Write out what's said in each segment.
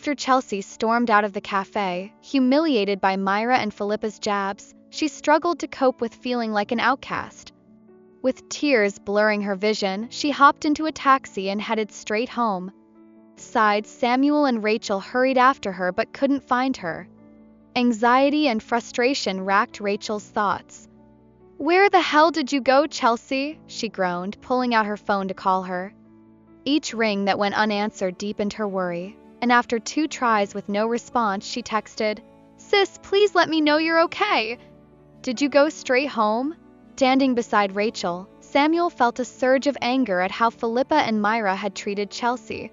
After Chelsea stormed out of the cafe, humiliated by Myra and Philippa's jabs, she struggled to cope with feeling like an outcast. With tears blurring her vision, she hopped into a taxi and headed straight home. Outside, Samuel and Rachel hurried after her but couldn't find her. Anxiety and frustration racked Rachel's thoughts. "Where the hell did you go, Chelsea?" she groaned, pulling out her phone to call her. Each ring that went unanswered deepened her worry, and after 2 tries with no response, she texted, "Sis, please let me know you're okay." "Did you go straight home?" Standing beside Rachel, Samuel felt a surge of anger at how Philippa and Myra had treated Chelsea.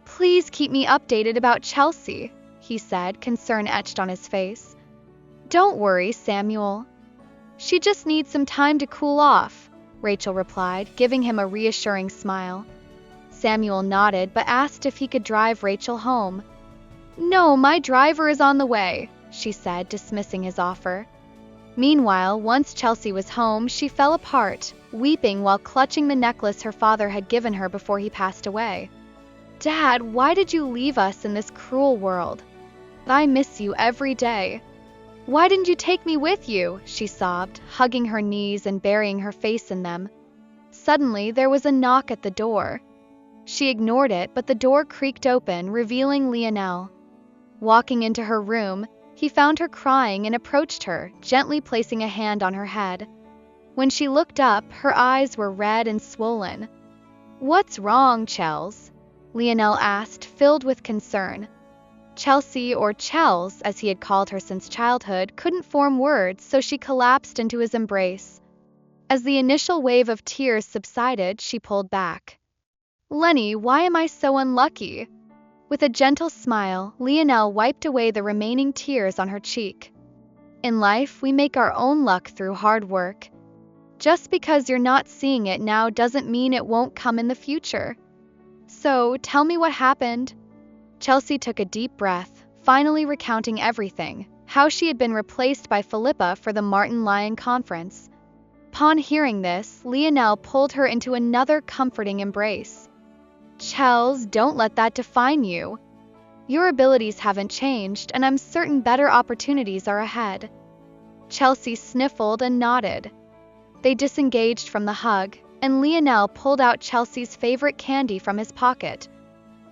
"Please keep me updated about Chelsea," he said, concern etched on his face. "Don't worry, Samuel. She just needs some time to cool off," Rachel replied, giving him a reassuring smile. Samuel nodded but asked if he could drive Rachel home. "No, my driver is on the way," she said, dismissing his offer. Meanwhile, once Chelsea was home, she fell apart, weeping while clutching the necklace her father had given her before he passed away. "Dad, why did you leave us in this cruel world? I miss you every day. Why didn't you take me with you?" she sobbed, hugging her knees and burying her face in them. Suddenly, there was a knock at the door. She ignored it, but the door creaked open, revealing Lionel. Walking into her room, he found her crying and approached her, gently placing a hand on her head. When she looked up, her eyes were red and swollen. "What's wrong, Chels?" Lionel asked, filled with concern. Chelsea, or Chels, as he had called her since childhood, couldn't form words, so she collapsed into his embrace. As the initial wave of tears subsided, she pulled back. "Lenny, why am I so unlucky?" With a gentle smile, Lionel wiped away the remaining tears on her cheek. "In life, we make our own luck through hard work. Just because you're not seeing it now doesn't mean it won't come in the future. So, tell me what happened." Chelsea took a deep breath, finally recounting everything, how she had been replaced by Philippa for the Martin Lyon conference. Upon hearing this, Lionel pulled her into another comforting embrace. "Chels, don't let that define you. Your abilities haven't changed, and I'm certain better opportunities are ahead." Chelsea sniffled and nodded. They disengaged from the hug, and Lionel pulled out Chelsea's favorite candy from his pocket.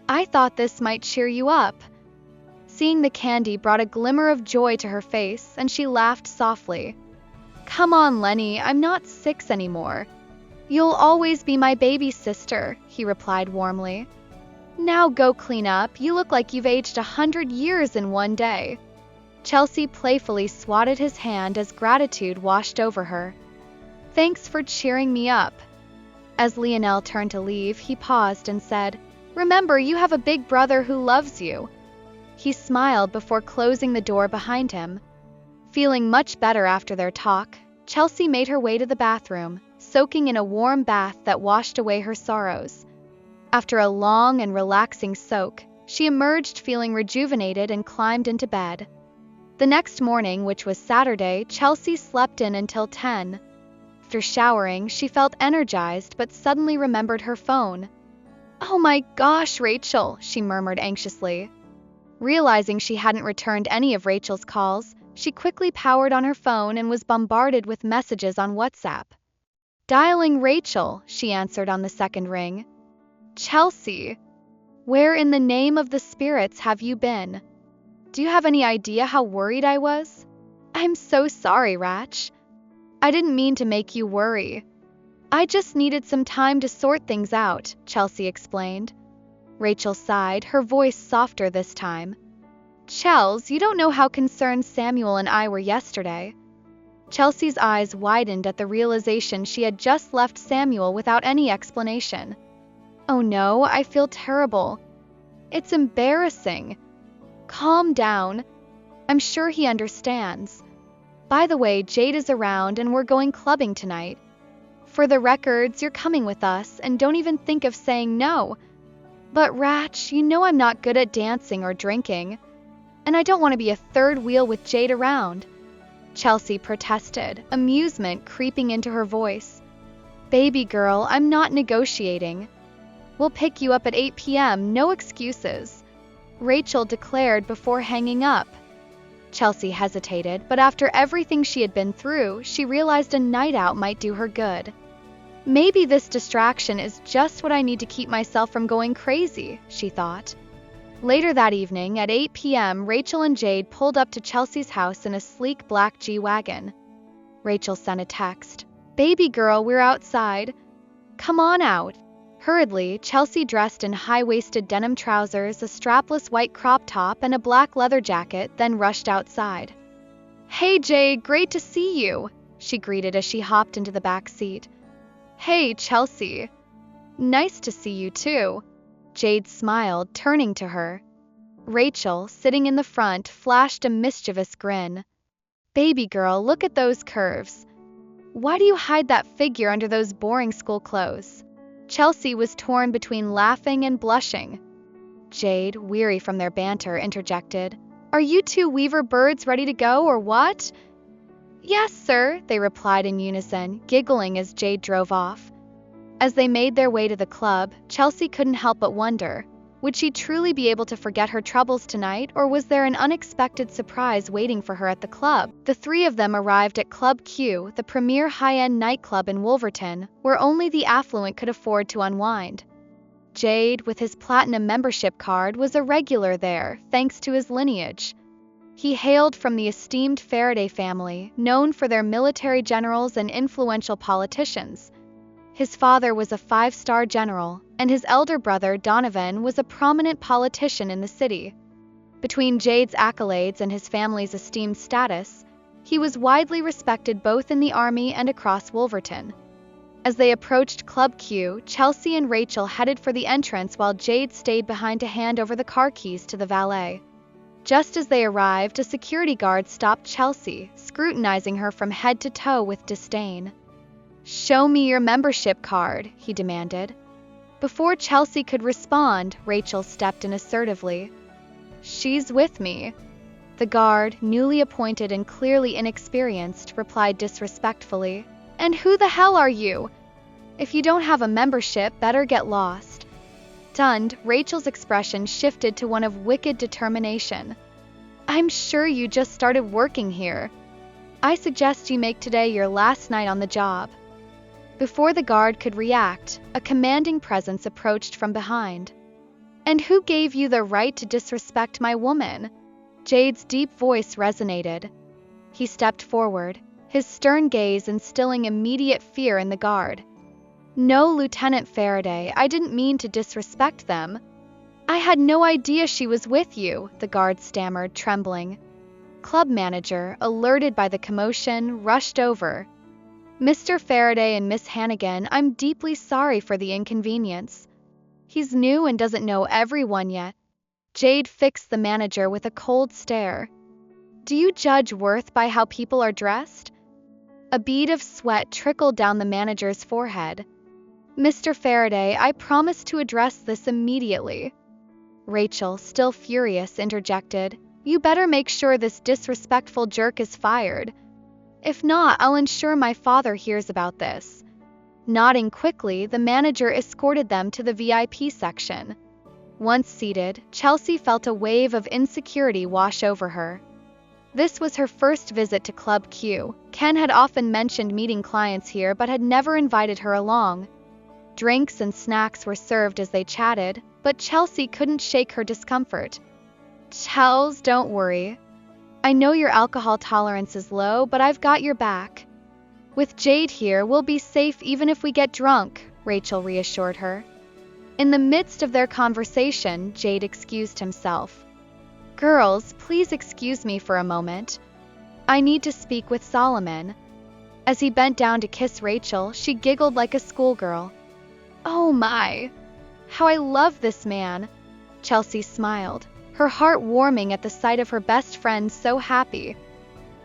"I thought this might cheer you up." Seeing the candy brought a glimmer of joy to her face, and she laughed softly. "Come on, Lenny, I'm not 6 anymore. You'll always be my baby sister," he replied warmly. "Now go clean up, you look like you've aged 100 years in one day." Chelsea playfully swatted his hand as gratitude washed over her. "Thanks for cheering me up." As Lionel turned to leave, he paused and said, "Remember, you have a big brother who loves you." He smiled before closing the door behind him. Feeling much better after their talk, Chelsea made her way to the bathroom, soaking in a warm bath that washed away her sorrows. After a long and relaxing soak, she emerged feeling rejuvenated and climbed into bed. The next morning, which was Saturday, Chelsea slept in until 10. After showering, she felt energized but suddenly remembered her phone. "Oh my gosh, Rachel," she murmured anxiously. Realizing she hadn't returned any of Rachel's calls, she quickly powered on her phone and was bombarded with messages on WhatsApp. "Dialing Rachel," she answered on the second ring. "Chelsea, where in the name of the spirits have you been? Do you have any idea how worried I was? I'm so sorry, Rach. I didn't mean to make you worry. I just needed some time to sort things out," Chelsea explained. Rachel sighed, her voice softer this time. "Chels, you don't know how concerned Samuel and I were yesterday." Chelsea's eyes widened at the realization she had just left Samuel without any explanation. "Oh no, I feel terrible. It's embarrassing. Calm down. I'm sure he understands. By the way, Jade is around and we're going clubbing tonight. For the records, you're coming with us, and don't even think of saying no. But Rach, you know I'm not good at dancing or drinking, and I don't want to be a third wheel with Jade around," Chelsea protested, amusement creeping into her voice. "Baby girl, I'm not negotiating. We'll pick you up at 8 p.m., no excuses." Rachel declared before hanging up. Chelsea hesitated, but after everything she had been through, she realized a night out might do her good. Maybe this distraction is just what I need to keep myself from going crazy, she thought. Later that evening, at 8 p.m., Rachel and Jade pulled up to Chelsea's house in a sleek black G-Wagon. Rachel sent a text. "Baby girl, we're outside. Come on out." Hurriedly, Chelsea dressed in high-waisted denim trousers, a strapless white crop top, and a black leather jacket, then rushed outside. "Hey Jade, great to see you," she greeted as she hopped into the back seat. "Hey Chelsea. Nice to see you too." Jade smiled, turning to her. Rachel, sitting in the front, flashed a mischievous grin. "Baby girl, look at those curves. Why do you hide that figure under those boring school clothes?" Chelsea was torn between laughing and blushing. Jade, weary from their banter, interjected, "Are you two Weaver birds ready to go, or what?" "Yes, sir," they replied in unison, giggling as Jade drove off. As they made their way to the club, Chelsea couldn't help but wonder, would she truly be able to forget her troubles tonight, or was there an unexpected surprise waiting for her at the club? The three of them arrived at Club Q, the premier high-end nightclub in Wolverton, where only the affluent could afford to unwind. Jade, with his platinum membership card, was a regular there, thanks to his lineage. He hailed from the esteemed Faraday family, known for their military generals and influential politicians. His father was a 5-star general, and his elder brother, Donovan, was a prominent politician in the city. Between Jade's accolades and his family's esteemed status, he was widely respected both in the army and across Wolverton. As they approached Club Q, Chelsea and Rachel headed for the entrance while Jade stayed behind to hand over the car keys to the valet. Just as they arrived, a security guard stopped Chelsea, scrutinizing her from head to toe with disdain. "Show me your membership card," he demanded. Before Chelsea could respond, Rachel stepped in assertively. "She's with me." The guard, newly appointed and clearly inexperienced, replied disrespectfully, "And who the hell are you? If you don't have a membership, better get lost." Stunned, Rachel's expression shifted to one of wicked determination. "I'm sure you just started working here. I suggest you make today your last night on the job." Before the guard could react, a commanding presence approached from behind. "And who gave you the right to disrespect my woman?" Jade's deep voice resonated. He stepped forward, his stern gaze instilling immediate fear in the guard. "No, Lieutenant Faraday, I didn't mean to disrespect them. I had no idea she was with you," the guard stammered, trembling. Club manager, alerted by the commotion, rushed over. "Mr. Faraday and Miss Hannigan, I'm deeply sorry for the inconvenience. He's new and doesn't know everyone yet." Jade fixed the manager with a cold stare. "Do you judge worth by how people are dressed?" A bead of sweat trickled down the manager's forehead. "Mr. Faraday, I promise to address this immediately." Rachel, still furious, interjected, "You better make sure this disrespectful jerk is fired. If not, I'll ensure my father hears about this." Nodding quickly, the manager escorted them to the VIP section. Once seated, Chelsea felt a wave of insecurity wash over her. This was her first visit to Club Q. Ken had often mentioned meeting clients here but had never invited her along. Drinks and snacks were served as they chatted, but Chelsea couldn't shake her discomfort. "Chels, don't worry. I know your alcohol tolerance is low, but I've got your back. With Jade here, we'll be safe even if we get drunk," Rachel reassured her. In the midst of their conversation, Jade excused himself. "Girls, please excuse me for a moment. I need to speak with Solomon." As he bent down to kiss Rachel, she giggled like a schoolgirl. "Oh my! How I love this man!" Chelsea smiled, her heart warming at the sight of her best friend so happy.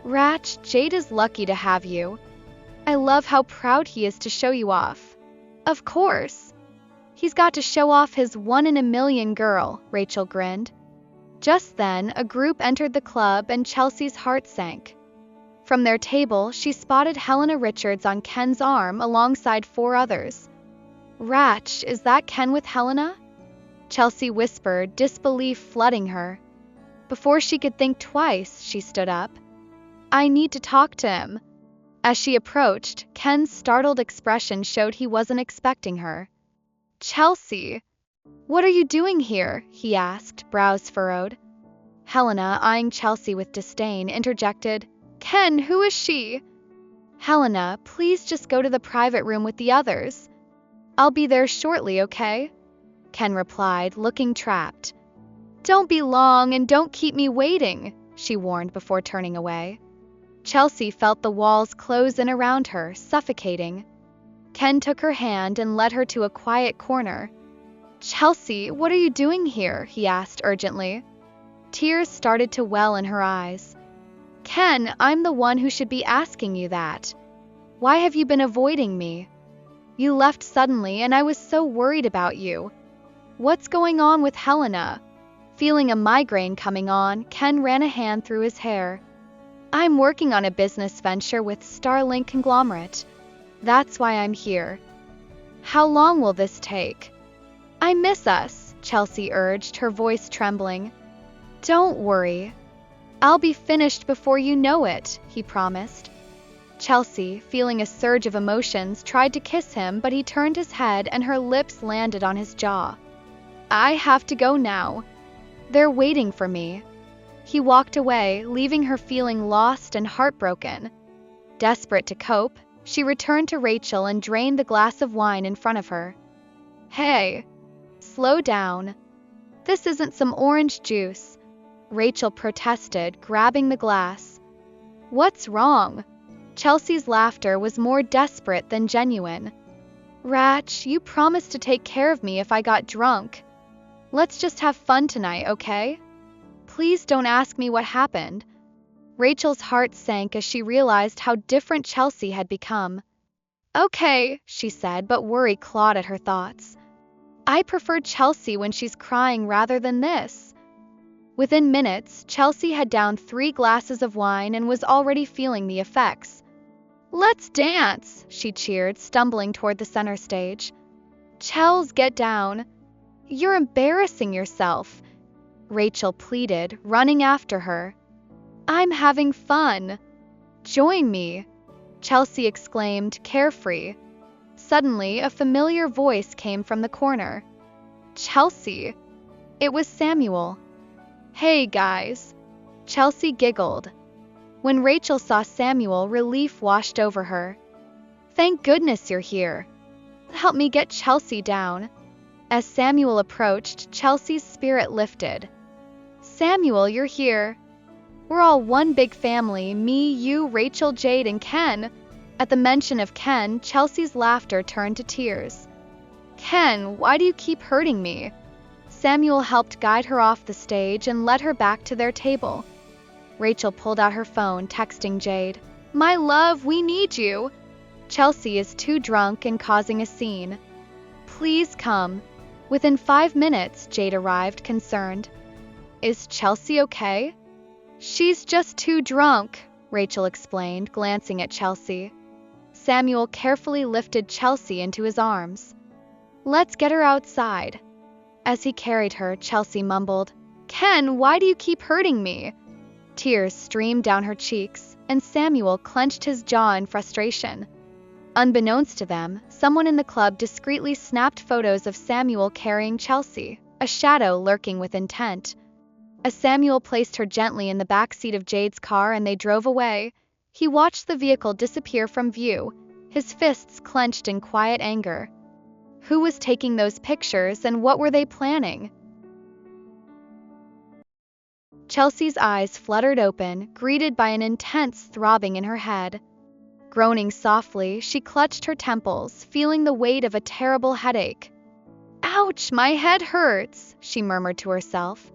"Ratch, Jade is lucky to have you. I love how proud he is to show you off." "Of course. He's got to show off his one-in-a-million girl," Rachel grinned. Just then, a group entered the club and Chelsea's heart sank. From their table, she spotted Helena Richards on Ken's arm alongside 4 others. "Ratch, is that Ken with Helena?" Chelsea whispered, disbelief flooding her. Before she could think twice, she stood up. I need to talk to him. As she approached, Ken's startled expression showed he wasn't expecting her. Chelsea, what are you doing here? He asked, brows furrowed. Helena, eyeing Chelsea with disdain, interjected, Ken, who is she? Helena, please just go to the private room with the others. I'll be there shortly, okay? Ken replied, looking trapped. Don't be long and don't keep me waiting, she warned before turning away. Chelsea felt the walls close in around her, suffocating. Ken took her hand and led her to a quiet corner. Chelsea, what are you doing here? He asked urgently. Tears started to well in her eyes. Ken, I'm the one who should be asking you that. Why have you been avoiding me? You left suddenly and I was so worried about you. What's going on with Helena? Feeling a migraine coming on, Ken ran a hand through his hair. I'm working on a business venture with Starlink Conglomerate. That's why I'm here. How long will this take? I miss us, Chelsea urged, her voice trembling. Don't worry. I'll be finished before you know it, he promised. Chelsea, feeling a surge of emotions, tried to kiss him, but he turned his head and her lips landed on his jaw. I have to go now. They're waiting for me. He walked away, leaving her feeling lost and heartbroken. Desperate to cope, she returned to Rachel and drained the glass of wine in front of her. Hey, slow down. This isn't some orange juice, Rachel protested, grabbing the glass. What's wrong? Chelsea's laughter was more desperate than genuine. Rach, you promised to take care of me if I got drunk. Let's just have fun tonight, okay? Please don't ask me what happened. Rachel's heart sank as she realized how different Chelsea had become. Okay, she said, but worry clawed at her thoughts. I prefer Chelsea when she's crying rather than this. Within minutes, Chelsea had downed 3 glasses of wine and was already feeling the effects. Let's dance, she cheered, stumbling toward the center stage. Chels, get down. You're embarrassing yourself, Rachel pleaded, running after her. I'm having fun. Join me, Chelsea exclaimed, carefree. Suddenly, a familiar voice came from the corner. Chelsea. It was Samuel. Hey, guys. Chelsea giggled. When Rachel saw Samuel, relief washed over her. Thank goodness you're here. Help me get Chelsea down. As Samuel approached, Chelsea's spirit lifted. Samuel, you're here. We're all one big family, me, you, Rachel, Jade, and Ken. At the mention of Ken, Chelsea's laughter turned to tears. Ken, why do you keep hurting me? Samuel helped guide her off the stage and led her back to their table. Rachel pulled out her phone, texting Jade. My love, we need you. Chelsea is too drunk and causing a scene. Please come. Within 5 minutes, Jade arrived, concerned. Is Chelsea okay? She's just too drunk, Rachel explained, glancing at Chelsea. Samuel carefully lifted Chelsea into his arms. Let's get her outside. As he carried her, Chelsea mumbled, Ken, why do you keep hurting me? Tears streamed down her cheeks, and Samuel clenched his jaw in frustration. Unbeknownst to them, someone in the club discreetly snapped photos of Samuel carrying Chelsea, a shadow lurking with intent. As Samuel placed her gently in the back seat of Jade's car and they drove away, he watched the vehicle disappear from view, his fists clenched in quiet anger. Who was taking those pictures and what were they planning? Chelsea's eyes fluttered open, greeted by an intense throbbing in her head. Groaning softly, she clutched her temples, feeling the weight of a terrible headache. Ouch, my head hurts, she murmured to herself.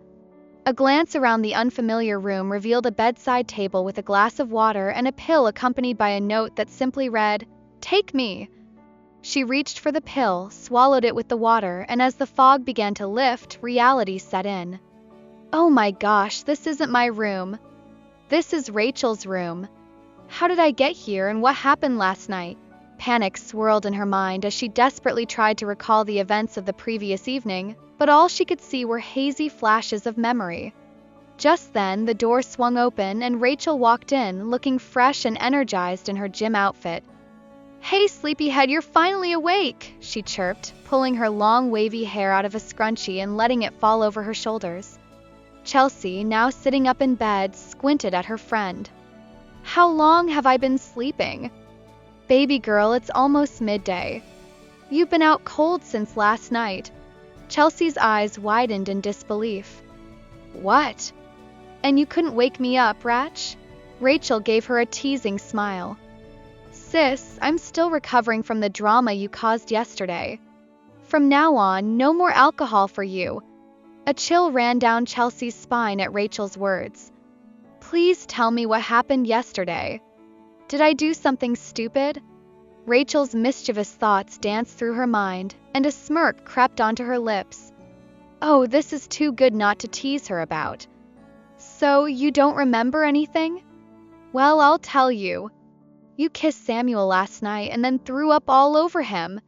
A glance around the unfamiliar room revealed a bedside table with a glass of water and a pill accompanied by a note that simply read, Take me. She reached for the pill, swallowed it with the water, and as the fog began to lift, reality set in. Oh my gosh, this isn't my room. This is Rachel's room. How did I get here and what happened last night? Panic swirled in her mind as she desperately tried to recall the events of the previous evening, but all she could see were hazy flashes of memory. Just then, the door swung open and Rachel walked in, looking fresh and energized in her gym outfit. "Hey, sleepyhead, you're finally awake," she chirped, pulling her long wavy hair out of a scrunchie and letting it fall over her shoulders. Chelsea, now sitting up in bed, squinted at her friend. "How long have I been sleeping?" "Baby girl, it's almost midday. You've been out cold since last night." Chelsea's eyes widened in disbelief. "What? And you couldn't wake me up, Ratch?" Rachel gave her a teasing smile. "Sis, I'm still recovering from the drama you caused yesterday. From now on, no more alcohol for you." A chill ran down Chelsea's spine at Rachel's words. "Please tell me what happened yesterday. Did I do something stupid?" Rachel's mischievous thoughts danced through her mind, and a smirk crept onto her lips. Oh, this is too good not to tease her about. "So, you don't remember anything?" "Well, I'll tell you. You kissed Samuel last night and then threw up all over him."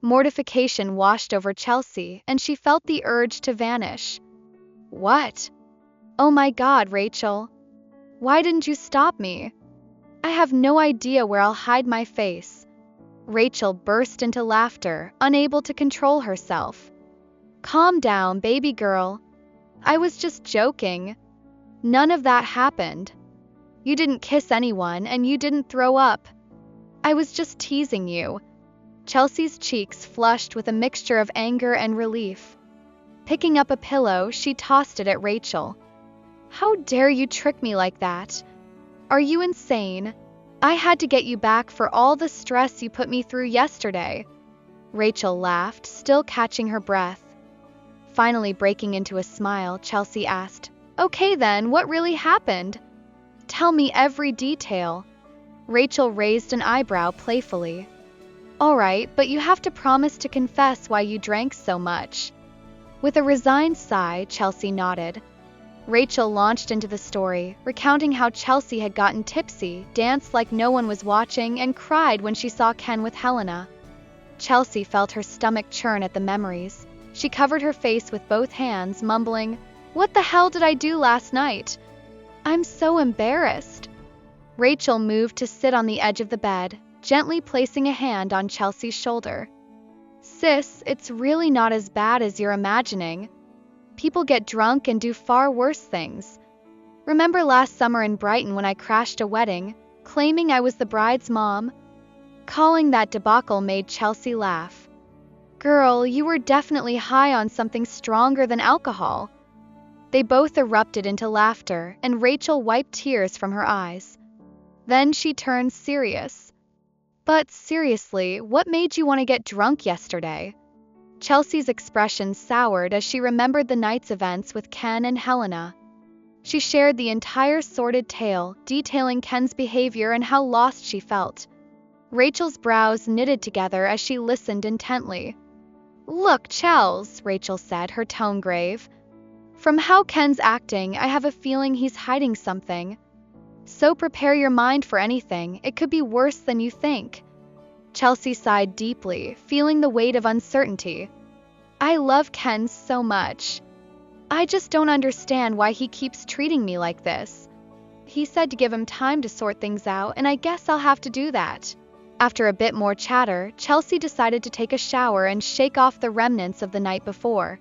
Mortification washed over Chelsea, and she felt the urge to vanish. "What? Oh my God, Rachel. Why didn't you stop me? I have no idea where I'll hide my face." Rachel burst into laughter, unable to control herself. "Calm down, baby girl. I was just joking. None of that happened. You didn't kiss anyone and you didn't throw up. I was just teasing you." Chelsea's cheeks flushed with a mixture of anger and relief. Picking up a pillow, she tossed it at Rachel. "How dare you trick me like that? Are you insane? I had to get you back for all the stress you put me through yesterday." Rachel laughed, still catching her breath. Finally breaking into a smile, Chelsea asked, "Okay then, what really happened? Tell me every detail." Rachel raised an eyebrow playfully. "All right, but you have to promise to confess why you drank so much." With a resigned sigh, Chelsea nodded. Rachel launched into the story, recounting how Chelsea had gotten tipsy, danced like no one was watching, and cried when she saw Ken with Helena. Chelsea felt her stomach churn at the memories. She covered her face with both hands, mumbling, "What the hell did I do last night? I'm so embarrassed." Rachel moved to sit on the edge of the bed, gently placing a hand on Chelsea's shoulder. "Sis, it's really not as bad as you're imagining. People get drunk and do far worse things. Remember last summer in Brighton when I crashed a wedding, claiming I was the bride's mom?" Calling that debacle made Chelsea laugh. "Girl, you were definitely high on something stronger than alcohol." They both erupted into laughter, and Rachel wiped tears from her eyes. Then she turned serious. "But seriously, what made you want to get drunk yesterday?" Chelsea's expression soured as she remembered the night's events with Ken and Helena. She shared the entire sordid tale, detailing Ken's behavior and how lost she felt. Rachel's brows knitted together as she listened intently. "Look, Chels," Rachel said, her tone grave. "From how Ken's acting, I have a feeling he's hiding something. So prepare your mind for anything, it could be worse than you think." Chelsea sighed deeply, feeling the weight of uncertainty. "I love Ken so much. I just don't understand why he keeps treating me like this. He said to give him time to sort things out, and I guess I'll have to do that." After a bit more chatter, Chelsea decided to take a shower and shake off the remnants of the night before.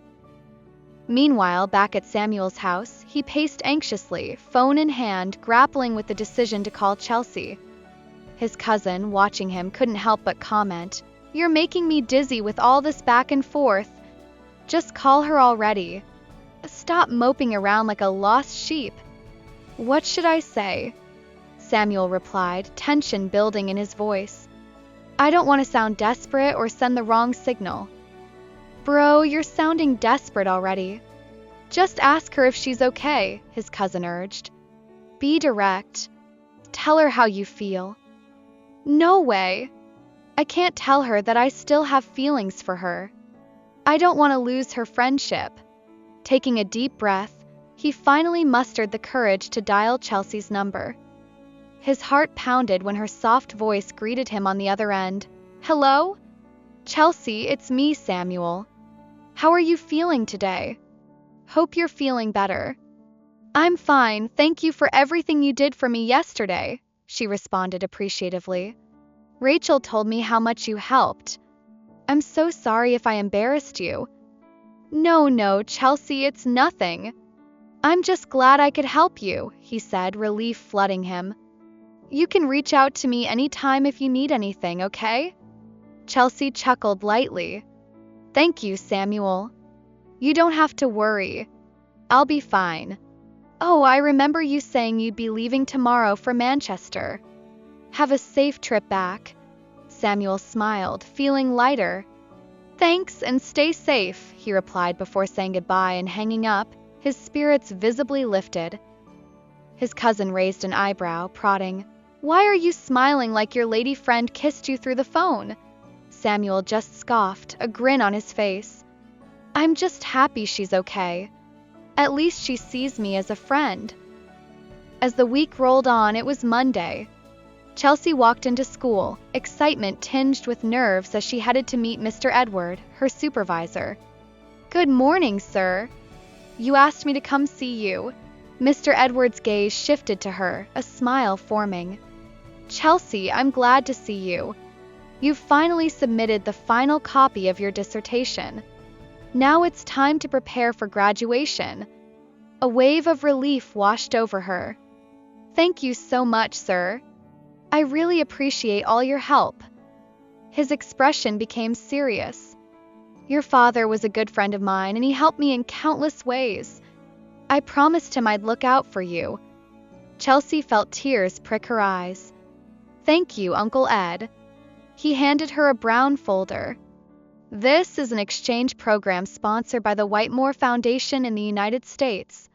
Meanwhile, back at Samuel's house, he paced anxiously, phone in hand, grappling with the decision to call Chelsea. His cousin, watching him, couldn't help but comment, "You're making me dizzy with all this back and forth. Just call her already. Stop moping around like a lost sheep." "What should I say?" Samuel replied, tension building in his voice. "I don't want to sound desperate or send the wrong signal." "Bro, you're sounding desperate already. Just ask her if she's okay," his cousin urged. "Be direct. Tell her how you feel." "No way. I can't tell her that I still have feelings for her. I don't want to lose her friendship." Taking a deep breath, he finally mustered the courage to dial Chelsea's number. His heart pounded when her soft voice greeted him on the other end. "Hello? Chelsea, it's me, Samuel. How are you feeling today? Hope you're feeling better." "I'm fine, thank you for everything you did for me yesterday," she responded appreciatively. "Rachel told me how much you helped. I'm so sorry if I embarrassed you." No, Chelsea, it's nothing. I'm just glad I could help you," he said, relief flooding him. "You can reach out to me anytime if you need anything, okay?" Chelsea chuckled lightly. "Thank you, Samuel. You don't have to worry. I'll be fine. Oh, I remember you saying you'd be leaving tomorrow for Manchester. Have a safe trip back." Samuel smiled, feeling lighter. "Thanks, and stay safe," he replied before saying goodbye and hanging up, his spirits visibly lifted. His cousin raised an eyebrow, prodding. "Why are you smiling like your lady friend kissed you through the phone?" Samuel just scoffed, a grin on his face. "I'm just happy she's okay. At least she sees me as a friend." As the week rolled on, it was Monday. Chelsea walked into school, excitement tinged with nerves as she headed to meet Mr. Edward, her supervisor. "Good morning, sir. You asked me to come see you." Mr. Edward's gaze shifted to her, a smile forming. "Chelsea, I'm glad to see you. You've finally submitted the final copy of your dissertation. Now it's time to prepare for graduation." A wave of relief washed over her. "Thank you so much, sir. I really appreciate all your help." His expression became serious. "Your father was a good friend of mine, and he helped me in countless ways. I promised him I'd look out for you." Chelsea felt tears prick her eyes. "Thank you, Uncle Ed." He handed her a brown folder. "This is an exchange program sponsored by the Whitmore Foundation in the United States.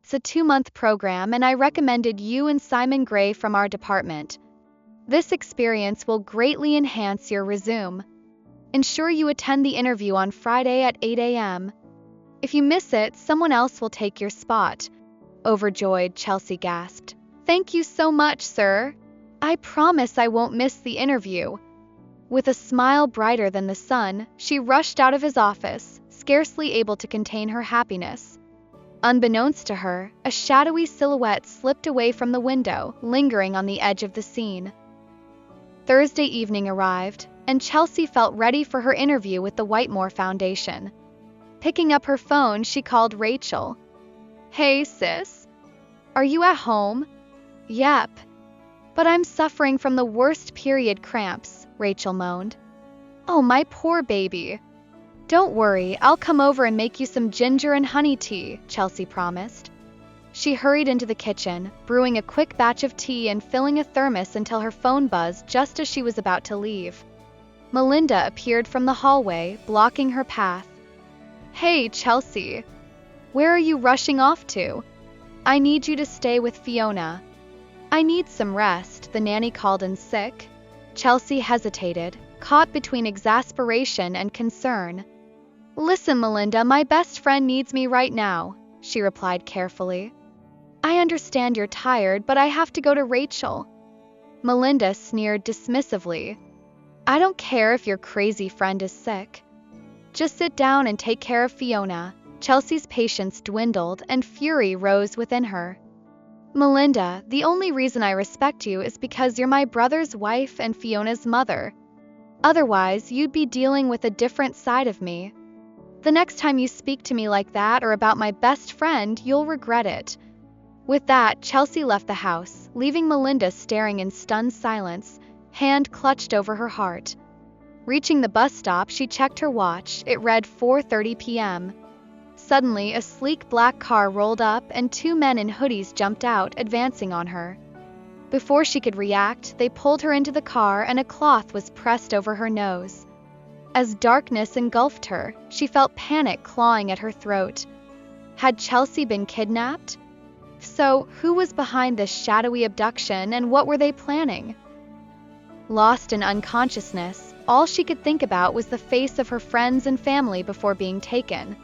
It's a 2-month program, and I recommended you and Simon Gray from our department. This experience will greatly enhance your resume. Ensure you attend the interview on Friday at 8 a.m. If you miss it, someone else will take your spot." Overjoyed, Chelsea gasped. "Thank you so much, sir. I promise I won't miss the interview." With a smile brighter than the sun, she rushed out of his office, scarcely able to contain her happiness. Unbeknownst to her, a shadowy silhouette slipped away from the window, lingering on the edge of the scene. Thursday evening arrived, and Chelsea felt ready for her interview with the Whitmore Foundation. Picking up her phone, she called Rachel. "Hey, sis. Are you at home?" "Yep. But I'm suffering from the worst period cramps," Rachel moaned. "Oh, my poor baby." "Don't worry, I'll come over and make you some ginger and honey tea," Chelsea promised. She hurried into the kitchen, brewing a quick batch of tea and filling a thermos until her phone buzzed just as she was about to leave. Melinda appeared from the hallway, blocking her path. "Hey, Chelsea. Where are you rushing off to?" "I need you to stay with Fiona." "I need some rest," the nanny called in sick. Chelsea hesitated, caught between exasperation and concern. "Listen, Melinda, my best friend needs me right now," she replied carefully. "I understand you're tired, but I have to go to Rachel." Melinda sneered dismissively. "I don't care if your crazy friend is sick. Just sit down and take care of Fiona." Chelsea's patience dwindled and fury rose within her. "Melinda, the only reason I respect you is because you're my brother's wife and Fiona's mother. Otherwise, you'd be dealing with a different side of me. The next time you speak to me like that or about my best friend, you'll regret it." With that, Chelsea left the house, leaving Melinda staring in stunned silence, hand clutched over her heart. Reaching the bus stop, she checked her watch. It read 4:30 p.m. Suddenly, a sleek black car rolled up and 2 men in hoodies jumped out, advancing on her. Before she could react, they pulled her into the car and a cloth was pressed over her nose. As darkness engulfed her, she felt panic clawing at her throat. Had Chelsea been kidnapped? So, who was behind this shadowy abduction and what were they planning? Lost in unconsciousness, all she could think about was the face of her friends and family before being taken.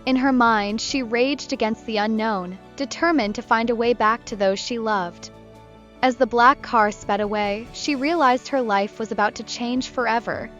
In her mind, she raged against the unknown, determined to find a way back to those she loved. As the black car sped away, she realized her life was about to change forever.